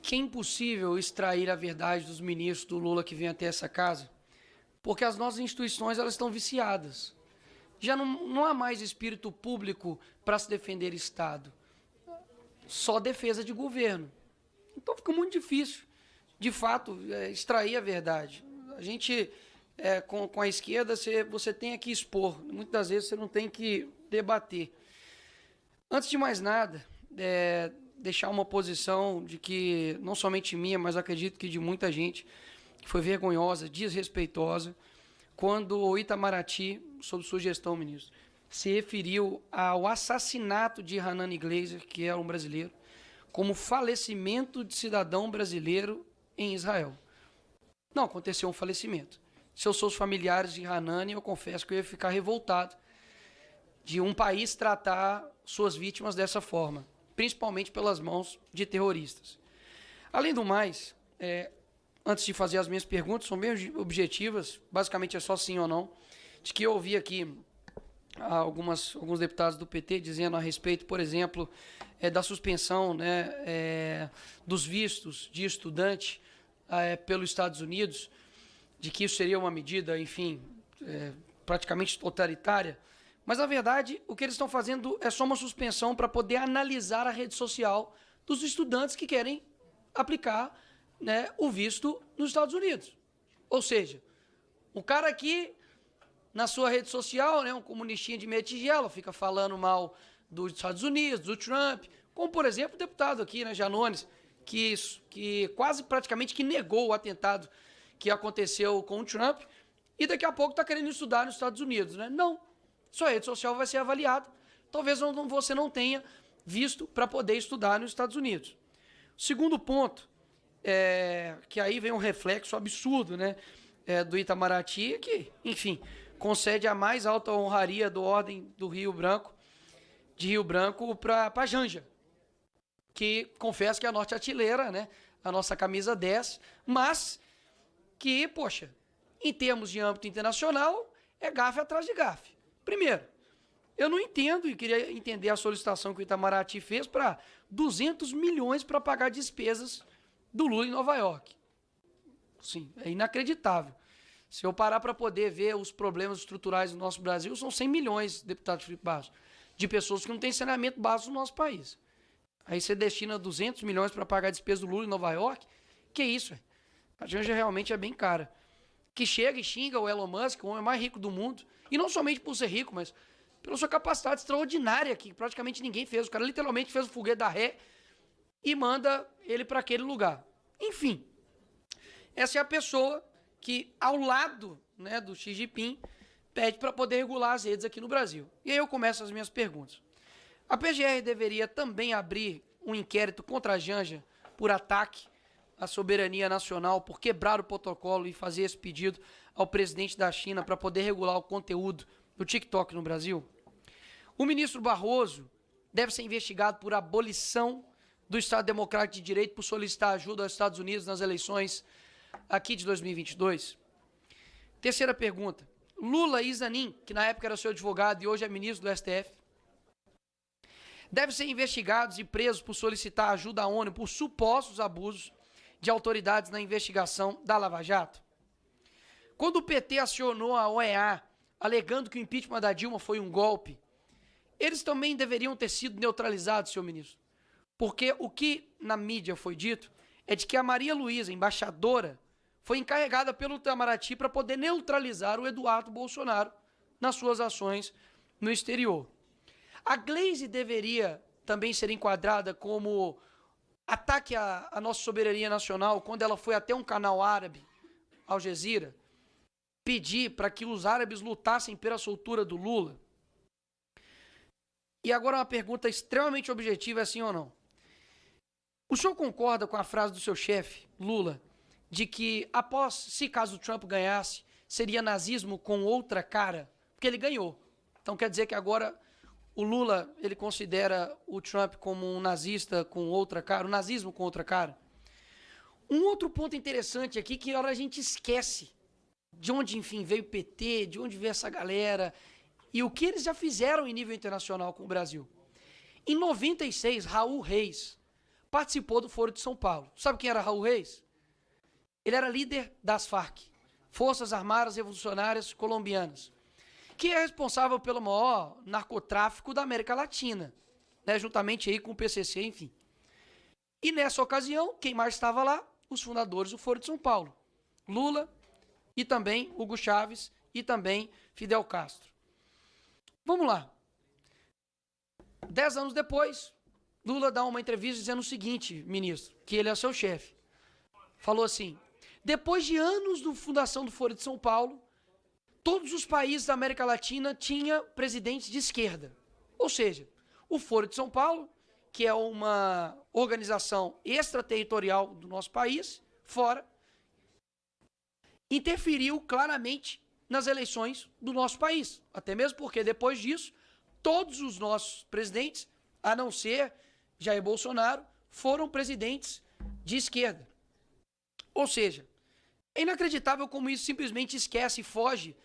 que é impossível extrair a verdade dos ministros do Lula que vem até essa casa, porque as nossas instituições elas estão viciadas. Já não há mais espírito público para se defender Estado, só defesa de governo. Então fica muito difícil, de fato, extrair a verdade. A gente, com a esquerda, você tem que expor, muitas das vezes você não tem que debater. Antes de mais nada, deixar uma posição de que, não somente minha, mas acredito que de muita gente, que foi vergonhosa, desrespeitosa, quando o Itamaraty, sob sua gestão, ministro, se referiu ao assassinato de Hanan Glazer, que era um brasileiro, como falecimento de cidadão brasileiro em Israel. Não aconteceu um falecimento. Se eu sou os familiares de Hanan, eu confesso que eu ia ficar revoltado de um país tratar suas vítimas dessa forma, principalmente pelas mãos de terroristas. Além do mais, antes de fazer as minhas perguntas, são bem objetivas, basicamente é só sim ou não, de que eu ouvi aqui alguns deputados do PT dizendo a respeito, por exemplo, da suspensão, dos vistos de estudante pelos Estados Unidos, de que isso seria uma medida, enfim, praticamente totalitária. Mas, na verdade, o que eles estão fazendo é só uma suspensão para poder analisar a rede social dos estudantes que querem aplicar, o visto nos Estados Unidos. Ou seja, o cara aqui, na sua rede social, um comunistinha de meia tigela, fica falando mal dos Estados Unidos, do Trump, como, por exemplo, o deputado aqui, Janones, que quase praticamente que negou o atentado que aconteceu com o Trump e daqui a pouco está querendo estudar nos Estados Unidos. Não. Sua rede social vai ser avaliada. Talvez você não tenha visto para poder estudar nos Estados Unidos. Segundo ponto, que aí vem um reflexo absurdo, do Itamaraty, que, enfim, concede a mais alta honraria do Ordem do Rio Branco, de Rio Branco para Janja, que confesso que é a norte-artilheira, a nossa camisa 10, mas que, poxa, em termos de âmbito internacional, é gafe atrás de gafe. Primeiro, eu não entendo e queria entender a solicitação que o Itamaraty fez para 200 milhões para pagar despesas do Lula em Nova York. Sim, é inacreditável. Se eu parar para poder ver os problemas estruturais do nosso Brasil, são 100 milhões, deputado Felipe Barros, de pessoas que não têm saneamento básico no nosso país. Aí você destina 200 milhões para pagar a despesa do Lula em Nova York? Que isso, véio? A Janja realmente é bem cara. Que chega e xinga o Elon Musk, o homem mais rico do mundo, e não somente por ser rico, mas pela sua capacidade extraordinária, que praticamente ninguém fez. O cara literalmente fez o foguete da ré e manda ele para aquele lugar. Enfim, essa é a pessoa que, ao lado do Xi Jinping, pede para poder regular as redes aqui no Brasil. E aí eu começo as minhas perguntas. A PGR deveria também abrir um inquérito contra a Janja por ataque à soberania nacional, por quebrar o protocolo e fazer esse pedido ao presidente da China para poder regular o conteúdo do TikTok no Brasil? O ministro Barroso deve ser investigado por abolição do Estado Democrático de Direito por solicitar ajuda aos Estados Unidos nas eleições aqui de 2022. Terceira pergunta. Lula e Zanin, que na época era seu advogado e hoje é ministro do STF, devem ser investigados e presos por solicitar ajuda à ONU por supostos abusos de autoridades na investigação da Lava Jato? Quando o PT acionou a OEA, alegando que o impeachment da Dilma foi um golpe, eles também deveriam ter sido neutralizados, senhor ministro. Porque o que na mídia foi dito é de que a Maria Luísa, embaixadora, foi encarregada pelo Itamaraty para poder neutralizar o Eduardo Bolsonaro nas suas ações no exterior. A Glaze deveria também ser enquadrada como ataque à nossa soberania nacional quando ela foi até um canal árabe, Al Jazeera, pedir para que os árabes lutassem pela soltura do Lula? E agora uma pergunta extremamente objetiva, é sim ou não. O senhor concorda com a frase do seu chefe, Lula, de que após, se caso o Trump ganhasse, seria nazismo com outra cara? Porque ele ganhou. Então quer dizer que agora o Lula, ele considera o Trump como um nazista com outra cara, o nazismo com outra cara? Um outro ponto interessante aqui, que a hora a gente esquece de onde, enfim, veio o PT, de onde veio essa galera, e o que eles já fizeram em nível internacional com o Brasil. Em 96, Raul Reis participou do Foro de São Paulo. Sabe quem era Raul Reis? Ele era líder das Farc, Forças Armadas Revolucionárias Colombianas, que é responsável pelo maior narcotráfico da América Latina, né, juntamente aí com o PCC, enfim. E nessa ocasião, quem mais estava lá? Os fundadores do Foro de São Paulo. Lula e também Hugo Chávez e também Fidel Castro. Vamos lá. 10 anos depois, Lula dá uma entrevista dizendo o seguinte, ministro, que ele é seu chefe. Falou assim: depois de anos da fundação do Foro de São Paulo, todos os países da América Latina tinham presidentes de esquerda. Ou seja, o Foro de São Paulo, que é uma organização extraterritorial do nosso país, fora, interferiu claramente nas eleições do nosso país. Até mesmo porque, depois disso, todos os nossos presidentes, a não ser Jair Bolsonaro, foram presidentes de esquerda. Ou seja, é inacreditável como isso simplesmente esquece e foge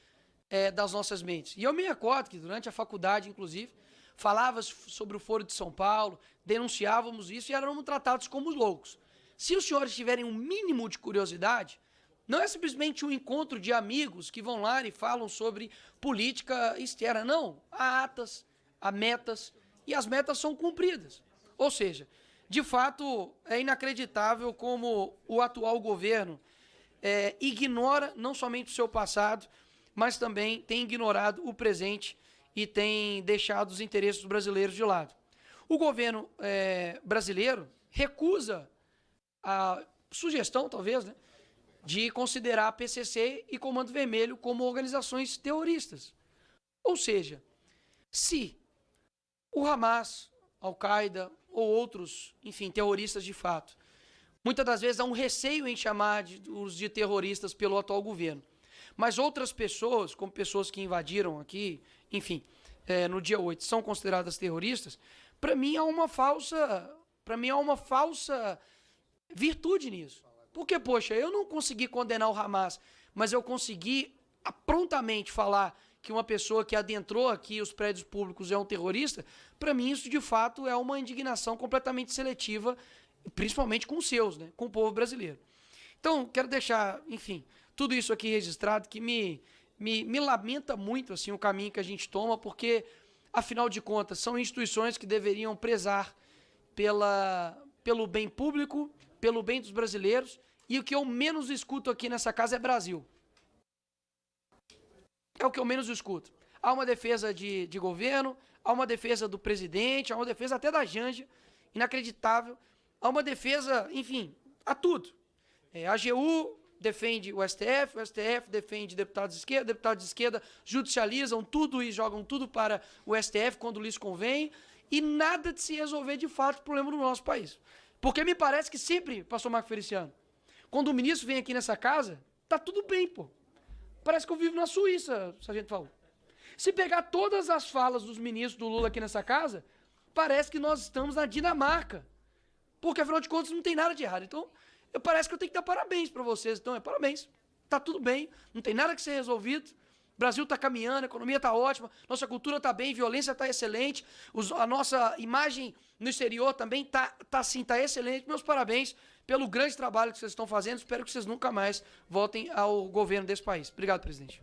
das nossas mentes. E eu me recordo que durante a faculdade, inclusive, falava sobre o Foro de São Paulo, denunciávamos isso e éramos tratados como loucos. Se os senhores tiverem um mínimo de curiosidade, não é simplesmente um encontro de amigos que vão lá e falam sobre política externa, não. Há atas, há metas, e as metas são cumpridas. Ou seja, de fato, é inacreditável como o atual governo ignora não somente o seu passado, mas também tem ignorado o presente e tem deixado os interesses dos brasileiros de lado. O governo brasileiro recusa a sugestão, talvez, né, de considerar a PCC e Comando Vermelho como organizações terroristas. Ou seja, se o Hamas, Al-Qaeda ou outros, enfim, terroristas de fato, muitas das vezes há um receio em chamar os de terroristas pelo atual governo. Mas outras pessoas, como pessoas que invadiram aqui, enfim, no dia 8, são consideradas terroristas, para mim há uma falsa virtude nisso. Porque, poxa, eu não consegui condenar o Hamas, mas eu consegui prontamente falar que uma pessoa que adentrou aqui os prédios públicos é um terrorista. Para mim isso de fato é uma indignação completamente seletiva, principalmente com os seus, né, com o povo brasileiro. Então, quero deixar, enfim, tudo isso aqui registrado, que me lamenta muito assim, o caminho que a gente toma, porque, afinal de contas, são instituições que deveriam prezar pelo bem público, pelo bem dos brasileiros, e o que eu menos escuto aqui nessa casa é Brasil. É o que eu menos escuto. Há uma defesa de governo, há uma defesa do presidente, há uma defesa até da Janja, inacreditável, há uma defesa, enfim, a tudo. A AGU defende o STF defende deputados de esquerda judicializam tudo e jogam tudo para o STF quando lhes convém, e nada de se resolver de fato o problema do nosso país. Porque me parece que sempre, pastor Marco Feliciano, quando o ministro vem aqui nessa casa, tá tudo bem, pô. Parece que eu vivo na Suíça, sargento Faul. Se pegar todas as falas dos ministros do Lula aqui nessa casa, parece que nós estamos na Dinamarca. Porque, afinal de contas, não tem nada de errado. Então, parece que eu tenho que dar parabéns para vocês. Então, parabéns. Tá tudo bem, não tem nada que ser resolvido. O Brasil está caminhando, a economia está ótima, nossa cultura está bem, violência está excelente, a nossa imagem no exterior também está excelente. Meus parabéns pelo grande trabalho que vocês estão fazendo. Espero que vocês nunca mais voltem ao governo desse país. Obrigado, presidente.